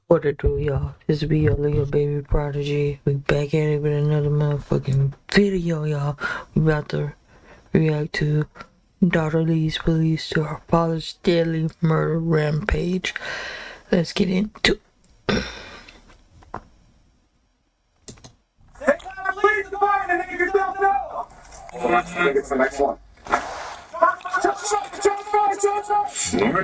What it do, y'all? This be your little baby prodigy. We back at it with another motherfucking video, y'all. We about to react to daughter leads police to her father's deadly murder rampage. Let's get into it. Please go on and make yourself known. It's the next one.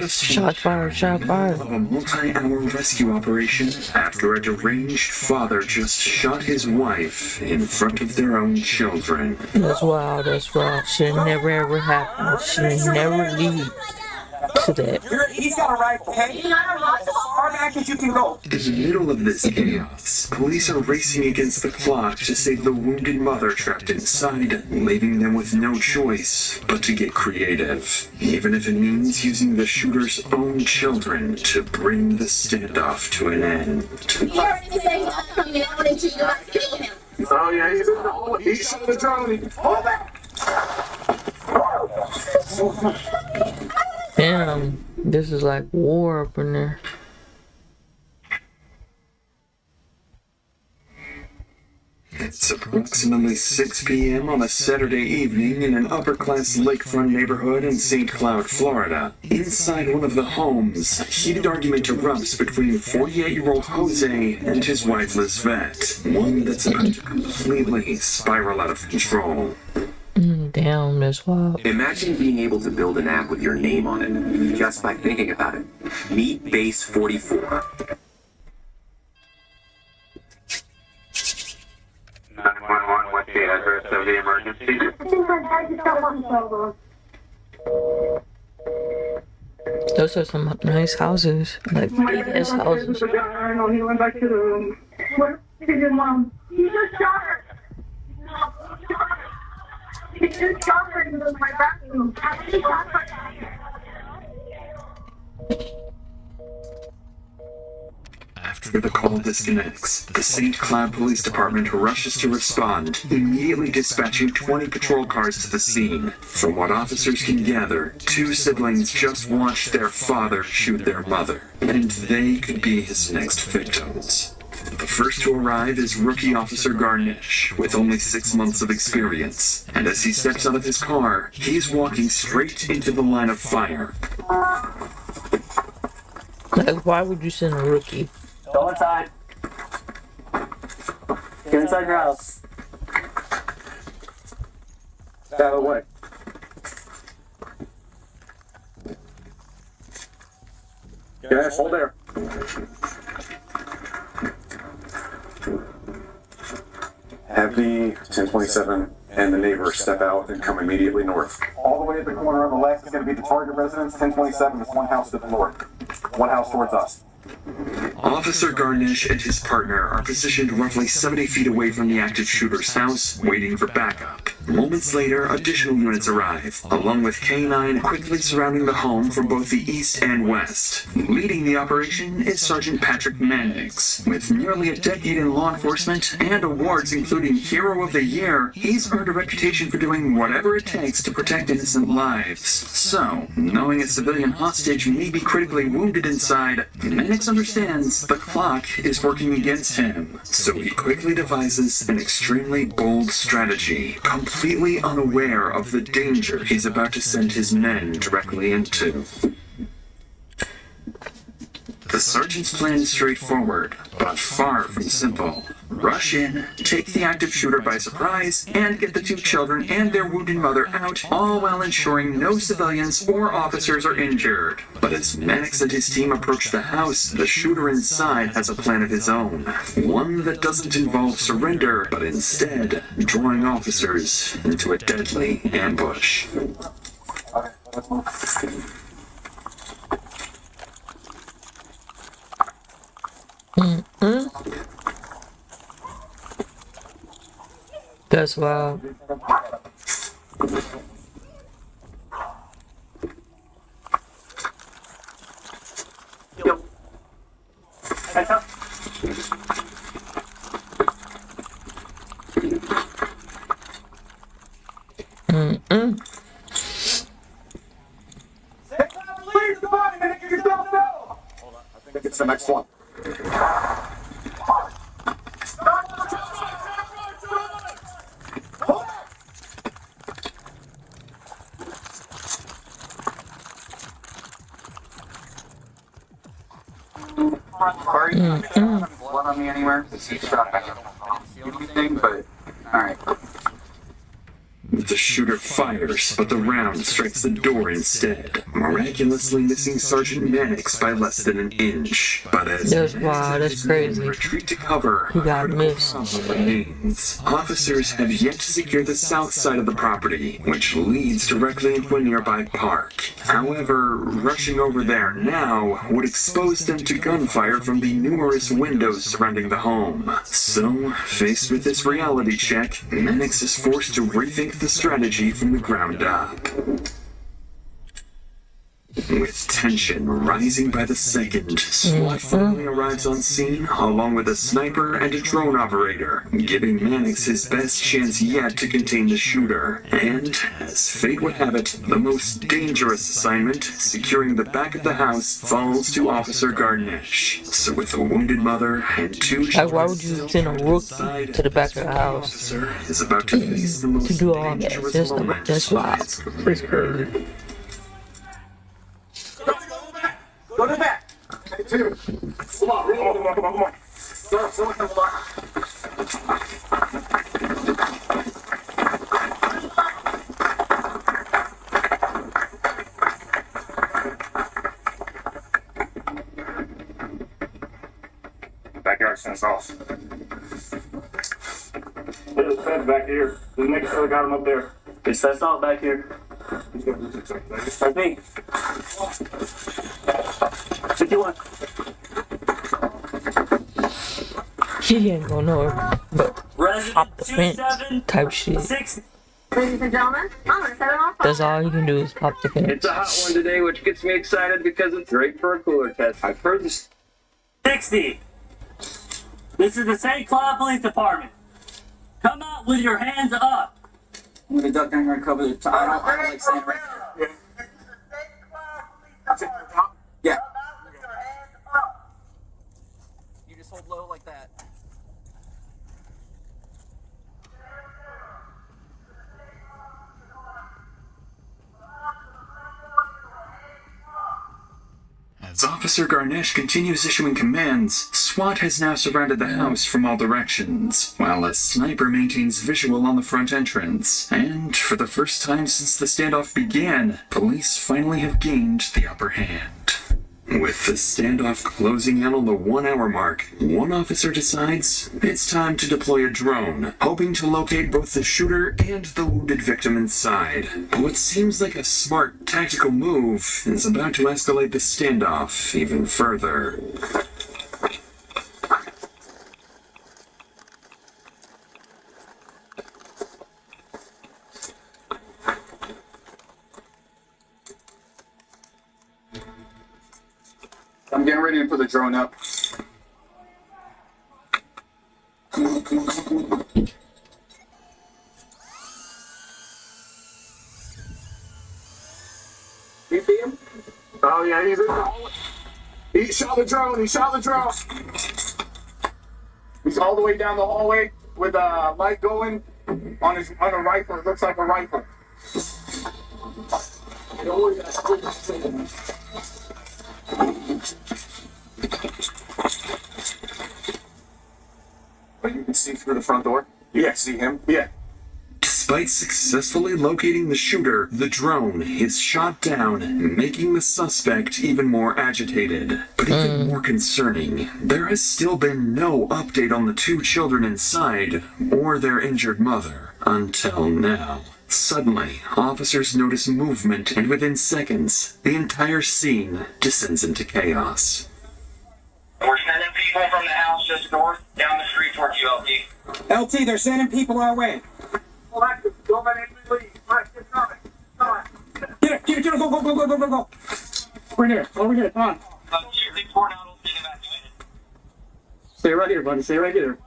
Shot fired. Of a multi-hour rescue operation after a deranged father just shot his wife in front of their own children. That's wild. Should never ever happen. Should never lead to that. He's got a rifle, okay? As far back as you can go. In the middle of this chaos, police are racing against the clock to save the wounded mother trapped inside, leaving them with no choice but to get creative, even if it means using the shooter's own children to bring the standoff to an end. Oh yeah, he's in the hole. He's in the drone. Hold back! Damn, this is like war up in there. It's approximately 6 p.m. on a Saturday evening in an upper-class lakefront neighborhood in St. Cloud, Florida. Inside one of the homes, a heated argument erupts between 48-year-old Jose and his wife Lisbeth, one that's about to completely spiral out of control. Damn, that's wild. Imagine being able to build an app with your name on it, just by thinking about it. Meet Base 44. 911, what's the address of the emergency? Those are some nice houses, like big ass houses. I know he went back to the room. Where is your mom? He just shot her. He just shot her in my bathroom. He shot her. After the call disconnects, the St. Cloud Police Department rushes to respond, immediately dispatching 20 patrol cars to the scene. From what officers can gather, two siblings just watched their father shoot their mother, and they could be his next victims. The first to arrive is Rookie Officer Garnish, with only 6 months of experience, and as he steps out of his car, he's walking straight into the line of fire. Like, why would you send a rookie? Go inside. Get inside your house. Out of the way. Yes, hold there. Have the 1027 and the neighbor step out and come immediately north. All the way at the corner on the left is going to be the target residence. 1027 is one house to the north. One house towards us. Officer Garnish and his partner are positioned roughly 70 feet away from the active shooter's house, waiting for backup. Moments later, additional units arrive, along with K-9 quickly surrounding the home from both the east and west. Leading the operation is Sergeant Patrick Mannix. With nearly a decade in law enforcement and awards including Hero of the Year, he's earned a reputation for doing whatever it takes to protect innocent lives. So, knowing a civilian hostage may be critically wounded inside, Mannix understands the clock is working against him. So he quickly devises an extremely bold strategy, completely unaware of the danger he's about to send his men directly into. The sergeant's plan is straightforward, but far from simple. Rush in, take the active shooter by surprise, and get the two children and their wounded mother out, all while ensuring no civilians or officers are injured. But as Mannix and his team approach the house, the shooter inside has a plan of his own. One that doesn't involve surrender, but instead drawing officers into a deadly ambush. Okay, let's move. That's wild. Yep. Heads up. Release the body, make yourself know. Hold on, I think it's the next one. Blood on me anywhere? He's shot. I don't see anything, but alright. The shooter fires, but the round strikes the door instead, miraculously missing Sergeant Mannix by less than an inch. But as Wow, that's crazy. retreat to cover, He got critical missed. problem remains. Officers have yet to secure the south side of the property, which leads directly into a nearby park. However, rushing over there now would expose them to gunfire from the numerous windows surrounding the home. So, faced with this reality check, Mannix is forced to rethink the strategy from the ground up. With tension rising by the second, SWAT finally arrives on scene, along with a sniper and a drone operator, giving Mannix his best chance yet to contain the shooter. And, as fate would have it, the most dangerous assignment, securing the back of the house, falls to Officer Garnish. So with a wounded mother and two Like, children why would you still send a trapped rookie inside, to the back of the the house officer is about to face the most to do all that? dangerous moment That's of wild. his career. It's crazy. Go to the back. Two. Come on. Someone come along. Backyard sends off. There's a fence back here. Just make sure they got him up there. It's that's all back here. That's me. 51. He ain't going nowhere, but Resident hop the fence 27 type shit. 6. Ladies and gentlemen, I'm gonna set it on fire. That's all he can do is hop the fence. It's a hot one today, which gets me excited because it's great for a cooler test. I've heard this. 60. This is the St. Cloud Police Department. Come out with your hands up. I'm gonna duck down here and cover the top. I don't like standing right there. Yeah. You just hold low like that. As Officer Garnish continues issuing commands, SWAT has now surrounded the house from all directions, while a sniper maintains visual on the front entrance. And, for the first time since the standoff began, police finally have gained the upper hand. With the standoff closing in on the 1 hour mark, one officer decides it's time to deploy a drone, hoping to locate both the shooter and the wounded victim inside. But what seems like a smart tactical move is about to escalate the standoff even further. I'm getting ready to put the drone up. Come on. You see him? Oh yeah, he's in the hallway. He shot the drone. He's all the way down the hallway with a light going on a rifle. It looks like a rifle. But you can see through the front door? Yeah, see him? Yeah. Despite successfully locating the shooter, the drone is shot down, making the suspect even more agitated. But even more concerning, there has still been no update on the two children inside or their injured mother until now. Suddenly, officers notice movement, and within seconds, the entire scene descends into chaos. We're sending people from the house just north down the street towards you, LT. LT, they're sending people our way. Get it, go, go, go, go, go, go, go. Over here, come on. Stay right here, buddy, stay right here.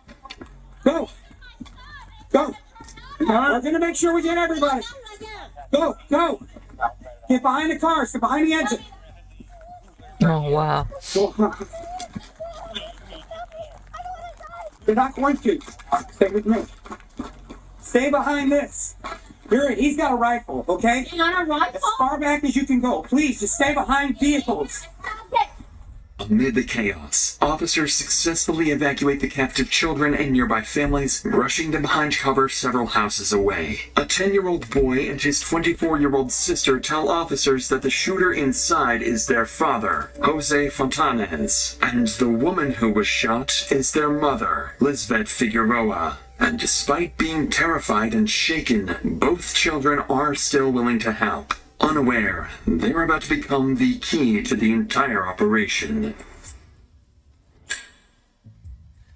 Go! Go! We're gonna make sure we get everybody. Go, go! Get behind the cars, get behind the engine. Oh, wow. They're not going to. Stay with me. Stay behind this. He's got a rifle, okay? You got a rifle? As far back as you can go. Please, just stay behind vehicles. Amid the chaos, officers successfully evacuate the captive children and nearby families, rushing them behind cover several houses away. A 10-year-old boy and his 24-year-old sister tell officers that the shooter inside is their father, Jose Fontanez, and the woman who was shot is their mother, Lisbeth Figueroa. And despite being terrified and shaken, both children are still willing to help. Unaware, they're about to become the key to the entire operation.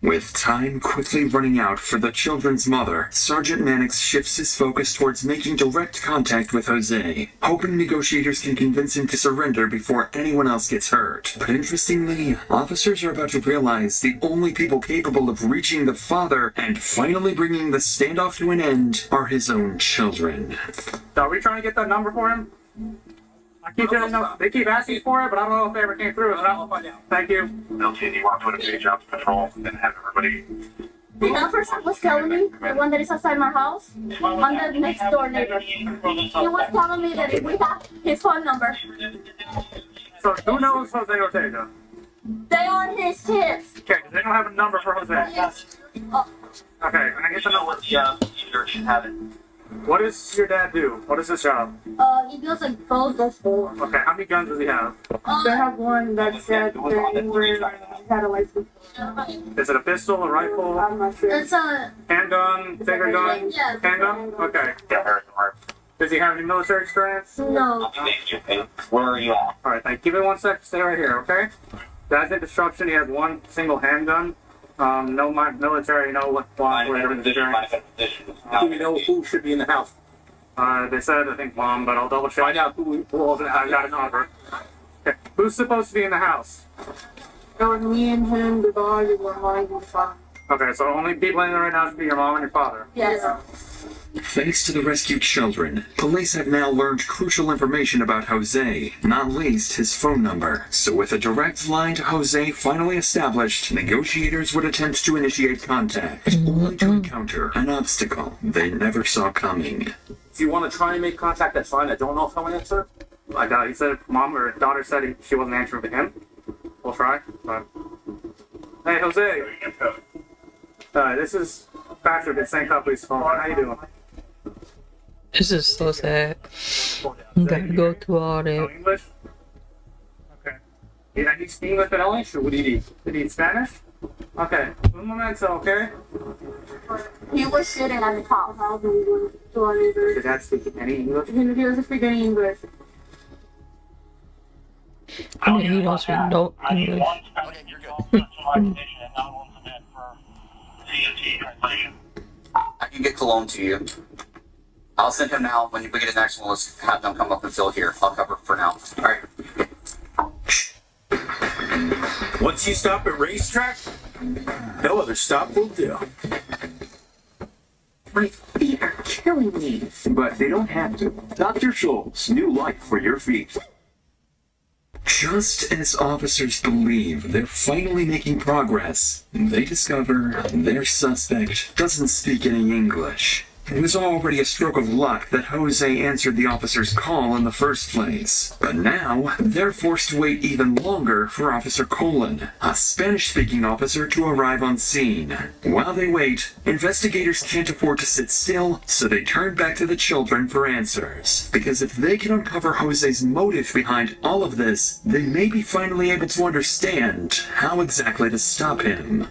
With time quickly running out for the children's mother, Sergeant Mannix shifts his focus towards making direct contact with Jose, hoping negotiators can convince him to surrender before anyone else gets hurt. But interestingly, officers are about to realize the only people capable of reaching the father and finally bringing the standoff to an end are his own children. Are we trying to get that number for him? They keep asking for it, but I don't know if they ever came through. I'll find out. Thank you. LT, do you want to put a page out to patrol and have everybody? The person was telling me, the one that is outside my house, on the next door neighbor. He was telling me that if we have his phone number. So who knows Jose Ortega? They on his tips. Okay, they don't have a number for Jose. Yes. Oh. Okay, I get to know what shooter should have it. What does your dad do? What is his job? He builds like boats. Okay, how many guns does he have? They have one that said they had a license. Is it a pistol, a rifle? I'm not sure. It's a handgun, finger gun? Yeah. Handgun? Okay. Does he have any military experience? No. Where are you at? Alright, thank you. Give me 1 sec. Stay right here, okay? Dad's in construction. He has one single handgun. No military, no what whatever. Do we know who should be in the house? They said, I think mom, but I'll double check. Find out who I got a number. Okay. Who's supposed to be in the house? It was me and him, the dog, and my mom and my father. Okay, so only people in there right now should be your mom and your father. Yes. Thanks to the rescued children, police have now learned crucial information about Jose, not least his phone number. So with a direct line to Jose finally established, negotiators would attempt to initiate contact, only to encounter an obstacle they never saw coming. If you want to try and make contact, that's fine. I don't know if he'll answer. He said mom or daughter said she wasn't answering to him. We'll try. But... Hey, Jose. This is Patrick at St. Cloud Police phone. How you doing? This is so sad. You gotta go through all No that. English? Okay. You need English at all? Sure. What do you need? You need Spanish? Okay. Un momento, okay? He was sitting at the top. Did Dad speak any English? He was speaking English. I mean, he don't speak no English. Okay, you're good. I can get Cologne to you. I'll send him now. When we get the next one, let's have them come up and fill here. I'll cover for now. All right. Once you stop at racetrack, no other stop will do. My feet are killing me. But they don't have to. Dr. Schultz, new life for your feet. Just as officers believe they're finally making progress, they discover their suspect doesn't speak any English. It was already a stroke of luck that Jose answered the officer's call in the first place. But now, they're forced to wait even longer for Officer Colon, a Spanish-speaking officer, to arrive on scene. While they wait, investigators can't afford to sit still, so they turn back to the children for answers. Because if they can uncover Jose's motive behind all of this, they may be finally able to understand how exactly to stop him.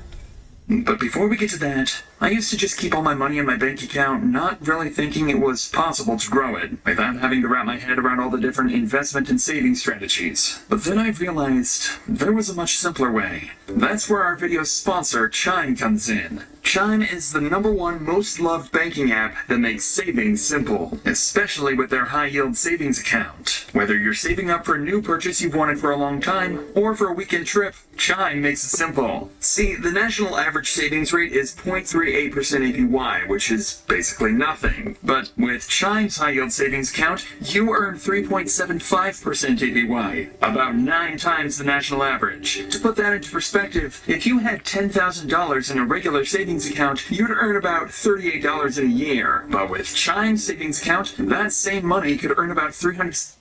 But before we get to that, I used to just keep all my money in my bank account, not really thinking it was possible to grow it, without having to wrap my head around all the different investment and saving strategies. But then I realized there was a much simpler way. That's where our video sponsor, Chime, comes in. Chime is the #1 most loved banking app that makes saving simple, especially with their high-yield savings account. Whether you're saving up for a new purchase you've wanted for a long time, or for a weekend trip, Chime makes it simple. See, the national average savings rate is 0.38% APY, which is basically nothing. But with Chime's high-yield savings account, you earn 3.75% APY, about 9 times the national average. To put that into perspective, if you had $10,000 in a regular savings account, you'd earn about $38 in a year. But with Chime's savings account, that same money could earn about $300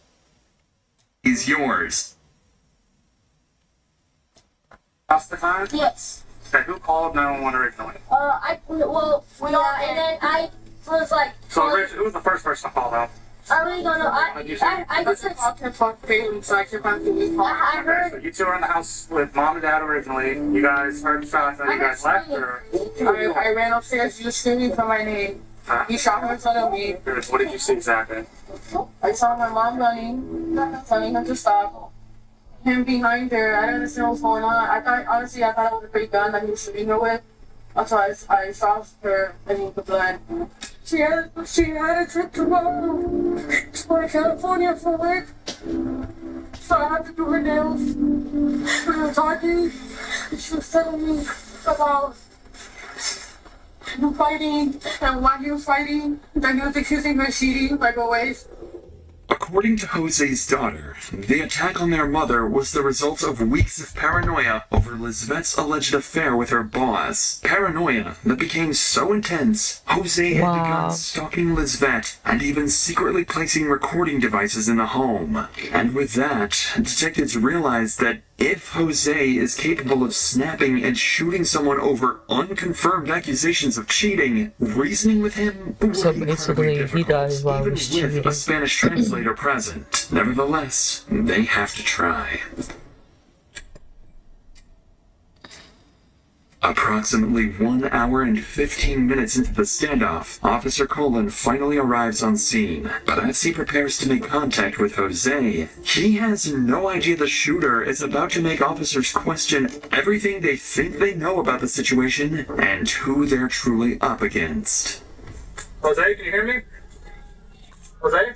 is yours. That's the time? Yes. Okay, who called 911 originally? We all, and then I was like, So, Rich, who was the first person to call out? I really don't know. I just heard. I heard. So you two were in the house with mom and dad originally. You guys heard the shots, and then you guys left, or? I ran upstairs. He was screaming for my name. He shot him in front of me. What did you see exactly? I saw my mom running, telling him to stop. Him behind her. I didn't understand what was going on. I thought it was a big gun that he was shooting her with. So I saw her and the blood. She had a trip to California for work. So I had to do her nails. We were talking. She was telling me about fighting, and while he was fighting, then he was accusing her of cheating, like always. According to Jose's daughter, the attack on their mother was the result of weeks of paranoia over Lisvette's alleged affair with her boss. Paranoia that became so intense, Jose had begun stalking Lisvette and even secretly placing recording devices in the home. And with that, detectives realized that if Jose is capable of snapping and shooting someone over unconfirmed accusations of cheating, reasoning with him would So be basically, incredibly he dies while even he's with cheating. a Spanish translator present. Nevertheless, they have to try. Approximately 1 hour and 15 minutes into the standoff, Officer Colin finally arrives on scene. But as he prepares to make contact with Jose, he has no idea the shooter is about to make officers question everything they think they know about the situation and who they're truly up against. Jose, can you hear me? Jose?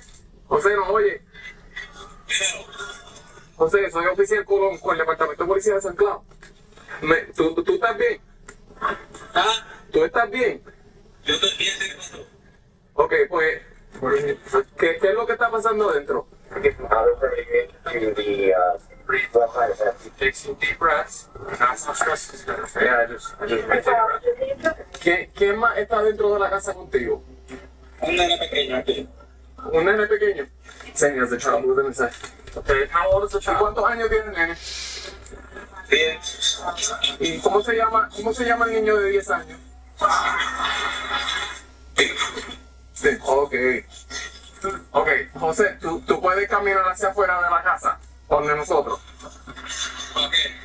Jose, no oye. Jose, soy oficial Colón con el Departamento de Policía de San Cloud. ¿Tú estás bien? ¿Ah? ¿Tú estás bien? Yo estoy bien, ¿qué pasó? Ok, pues, ¿qué es lo que está pasando dentro? Take some deep breaths. Not some stress. Yeah, I just take a breath. ¿Quién más está dentro de la casa contigo? Un nene pequeño aquí. ¿Un nene pequeño? Saying as a child within inside. Okay, how old is the child? ¿Cuántos años tiene el nene? 10. ¿Y cómo se llama el niño de 10 años? Sí, ok. Ok, José, ¿tú puedes caminar hacia afuera de la casa, donde nosotros? ¿Para qué?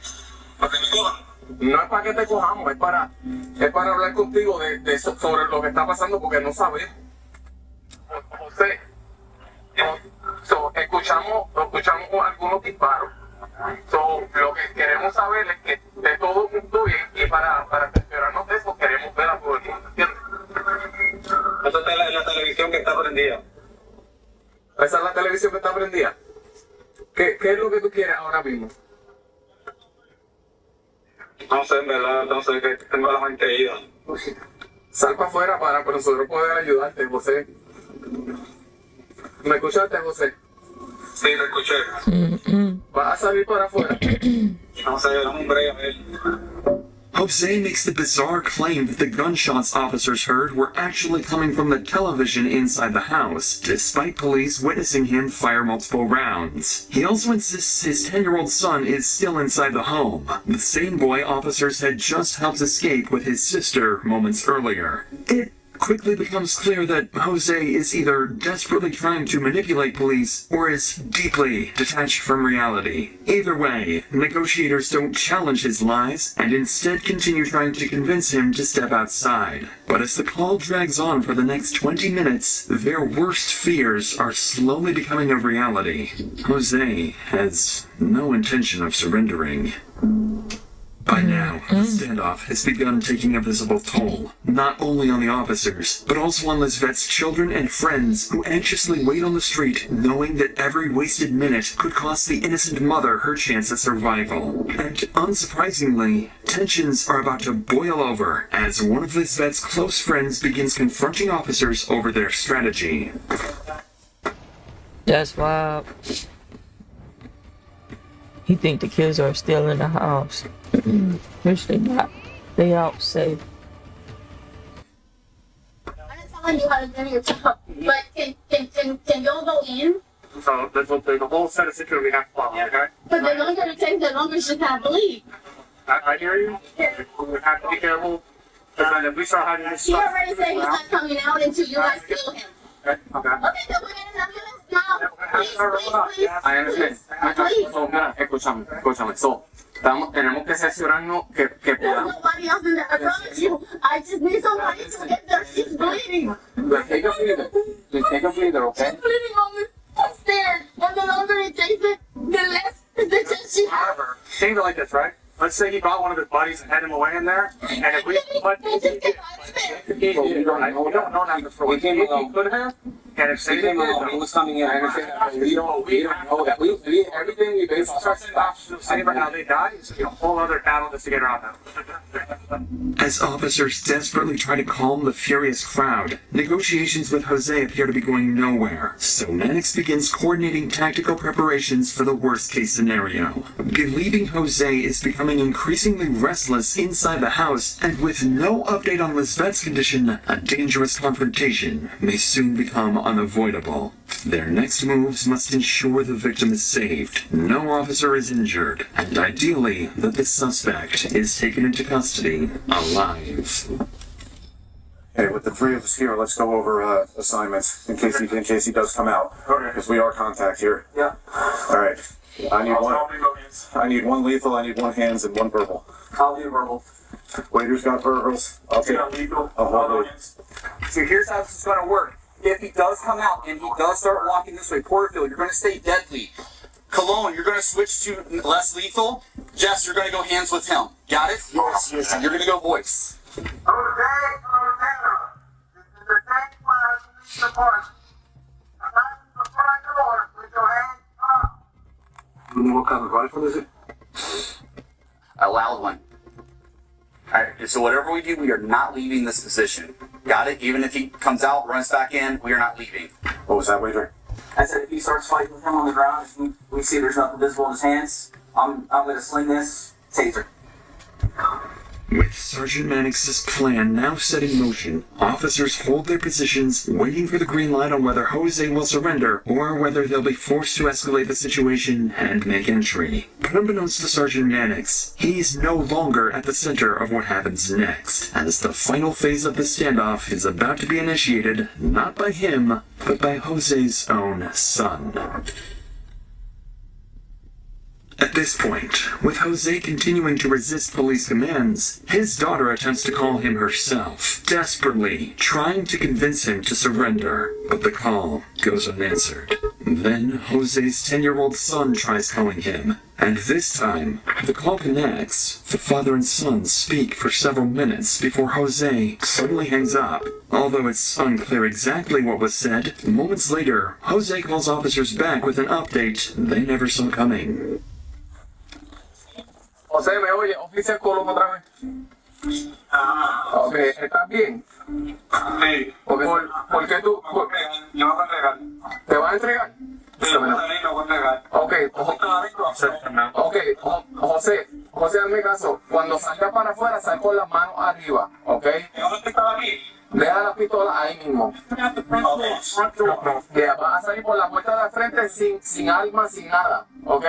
¿Para que me cojan? No es para que te cojamos, es para hablar contigo sobre lo que está pasando, porque no sabes. José, escuchamos algunos disparos. Lo que queremos saber es que esté todo el mundo bien, y para cerciorarnos de eso queremos ver a todo el mundo, ¿entiendes? Esa es la televisión que está prendida. Esa es la televisión que está prendida. ¿Qué es lo que tú quieres ahora mismo? No sé, en verdad, no sé, que tengo la mente ida. Sal para afuera para nosotros poder ayudarte, José. ¿Me escuchaste, José? Sí, lo escuché. ¿Vas a salir para afuera? No sé, dame un break a ver. Jose makes the bizarre claim that the gunshots officers heard were actually coming from the television inside the house, despite police witnessing him fire multiple rounds. He also insists his 10-year-old son is still inside the home, the same boy officers had just helped escape with his sister moments earlier. It quickly becomes clear that Jose is either desperately trying to manipulate police or is deeply detached from reality. Either way, negotiators don't challenge his lies and instead continue trying to convince him to step outside. But as the call drags on for the next 20 minutes, their worst fears are slowly becoming a reality. Jose has no intention of surrendering. By now, the standoff has begun taking a visible toll, not only on the officers, but also on Lisvette's children and friends who anxiously wait on the street, knowing that every wasted minute could cost the innocent mother her chance at survival. And unsurprisingly, tensions are about to boil over as one of Lisvette's close friends begins confronting officers over their strategy. That's why he think the kids are still in the house. Which they not. They out safe. I'm not telling you how to do your job, but can y'all go in? So there's a whole set of security we have to follow, okay? But the longer it takes, the longer she can't believe. I hear you. We have to be careful. Because then if we start having this She stuff... already said he's not coming out until you guys kill him. Okay. Okay, so we're in an ambulance now. Please. I understand. Please. So, mira, escúchame. So, tenemos que cerciorarnos que There's podamos... nobody else in there. I promise you. I just need somebody to get there. She's bleeding. Let's take a breather. Let's take a breather, okay? She's bleeding on me. I'm scared. And the longer it takes it, the less the chance she has. Think of it like this, right? Let's say he brought one of his buddies and had him away in there, and if we... But we don't know that for what he could have, and if say they did, he was coming in. I understand that. We don't know that. Everything we base on to save her how they died is a whole other battle just to get around them. As officers desperately try to calm the furious crowd, negotiations with Jose appear to be going nowhere, so Mannix begins coordinating tactical preparations for the worst-case scenario. Believing Jose is becoming increasingly restless inside the house, and with no update on Lisvette's condition, a dangerous confrontation may soon become unavoidable. Their next moves must ensure the victim is saved, no officer is injured, and ideally that the suspect is taken into custody alive. Hey, with the three of us here, let's go over assignments in case he does come out, because we are contact here. Yeah. All right. I need one lethal, I need one hands, and one verbal. I'll do verbal. Waiter's got verbals. I'll take lethal. So here's how this is going to work. If he does come out and he does start walking this way, Porterfield, you're going to stay deadly. Cologne, you're going to switch to less lethal. Jess, you're going to go hands with him. Got it? Yes. You're going to go voice. What kind of rifle is it? A loud one. Alright, so whatever we do, we are not leaving this position. Got it? Even if he comes out, runs back in, we are not leaving. What was that, waiter? I said if he starts fighting with him on the ground, if we see there's nothing visible in his hands, I'm going to sling this taser. With Sergeant Mannix's plan now set in motion, officers hold their positions, waiting for the green light on whether Jose will surrender or whether they'll be forced to escalate the situation and make entry. But unbeknownst to Sergeant Mannix, he's no longer at the center of what happens next, as the final phase of the standoff is about to be initiated not by him, but by Jose's own son. At this point, with Jose continuing to resist police commands, his daughter attempts to call him herself, desperately trying to convince him to surrender, but the call goes unanswered. Then Jose's 10-year-old son tries calling him, and this time, the call connects. The father and son speak for several minutes before Jose suddenly hangs up. Although it's unclear exactly what was said, moments later, Jose calls officers back with an update they never saw coming. José, ¿me oye? Oficial Colón otra vez. Ok, ¿estás bien? Sí. ¿Por qué tú...? Yo me voy a entregar. ¿Te vas a entregar? Sí, me voy a entregar. José, hazme caso. Cuando salgas para afuera, sal con las manos arriba, ¿ok? Deja las pistolas ahí mismo. Que vas a salir por la puerta de la frente sin armas, sin nada, ¿ok?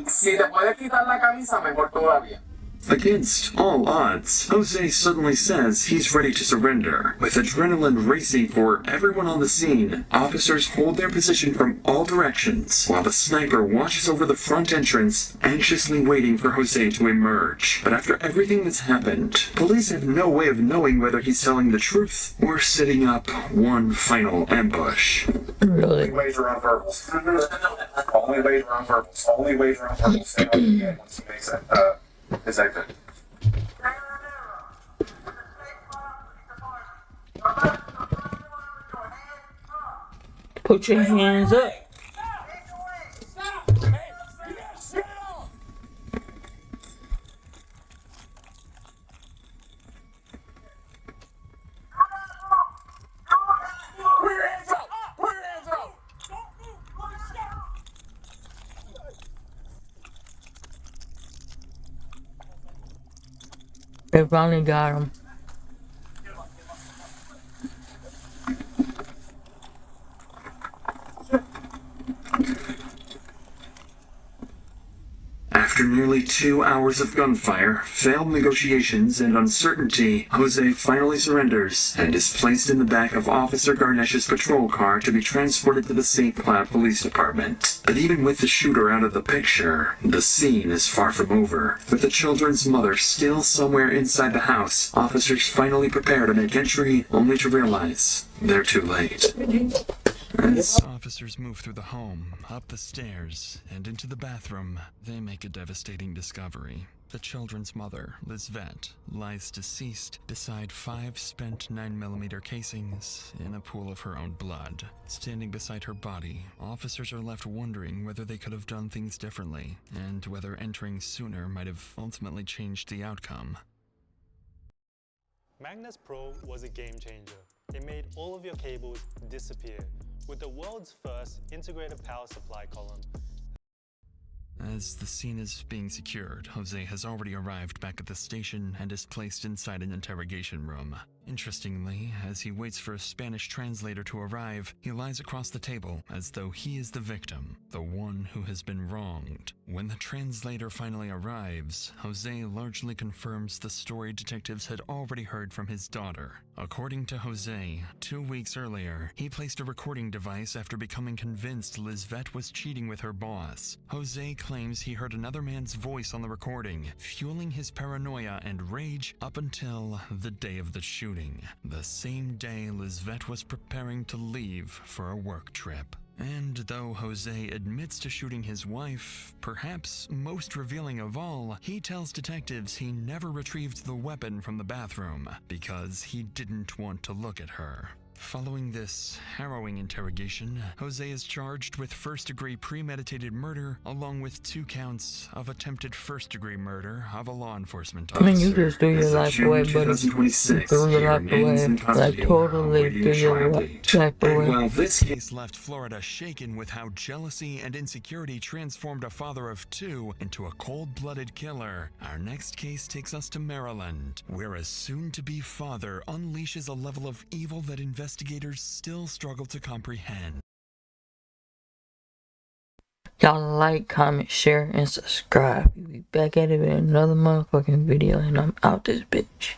Si te puedes quitar la camisa, mejor todavía. Against all odds, Jose suddenly says he's ready to surrender. With adrenaline racing for everyone on the scene, officers hold their position from all directions, while the sniper watches over the front entrance, anxiously waiting for Jose to emerge. But after everything that's happened, police have no way of knowing whether he's telling the truth or setting up one final ambush. Really? Only wager on verbals. Only wager on verbals. Only wager on verbals. Stay on the end once he makes it, his exit. Put your hands up. They finally got him. After nearly 2 hours of gunfire, failed negotiations, and uncertainty, Jose finally surrenders and is placed in the back of Officer Garnesh's patrol car to be transported to the St. Cloud Police Department. But even with the shooter out of the picture, the scene is far from over. With the children's mother still somewhere inside the house, officers finally prepare to make entry, only to realize they're too late. As officers move through the home, up the stairs, and into the bathroom, they make a devastating discovery. The children's mother, Lisvette, lies deceased beside 5 spent 9mm casings in a pool of her own blood. Standing beside her body, officers are left wondering whether they could have done things differently, and whether entering sooner might have ultimately changed the outcome. Magnus Pro was a game changer. It made all of your cables disappear with the world's first integrated power supply column. As the scene is being secured, Jose has already arrived back at the station and is placed inside an interrogation room. Interestingly, as he waits for a Spanish translator to arrive, he lies across the table as though he is the victim, the one who has been wronged. When the translator finally arrives, Jose largely confirms the story detectives had already heard from his daughter. According to Jose, 2 weeks earlier, he placed a recording device after becoming convinced Lisvette was cheating with her boss. Jose claims he heard another man's voice on the recording, fueling his paranoia and rage up until the day of the shooting. The same day Lisvette was preparing to leave for a work trip. And though Jose admits to shooting his wife, perhaps most revealing of all, he tells detectives he never retrieved the weapon from the bathroom because he didn't want to look at her. Following this harrowing interrogation, Jose is charged with first-degree premeditated murder, along with 2 counts of attempted first-degree murder of a law enforcement officer. I mean, you just threw your life away, buddy. You threw your life away. Like, totally threw your life away. While this case left Florida shaken with how jealousy and insecurity transformed a father of 2 into a cold-blooded killer, our next case takes us to Maryland, where a soon-to-be father unleashes a level of evil that investigators still struggle to comprehend. Y'all like, comment, share, and subscribe. We'll be back at it with another motherfucking video, and I'm out this bitch.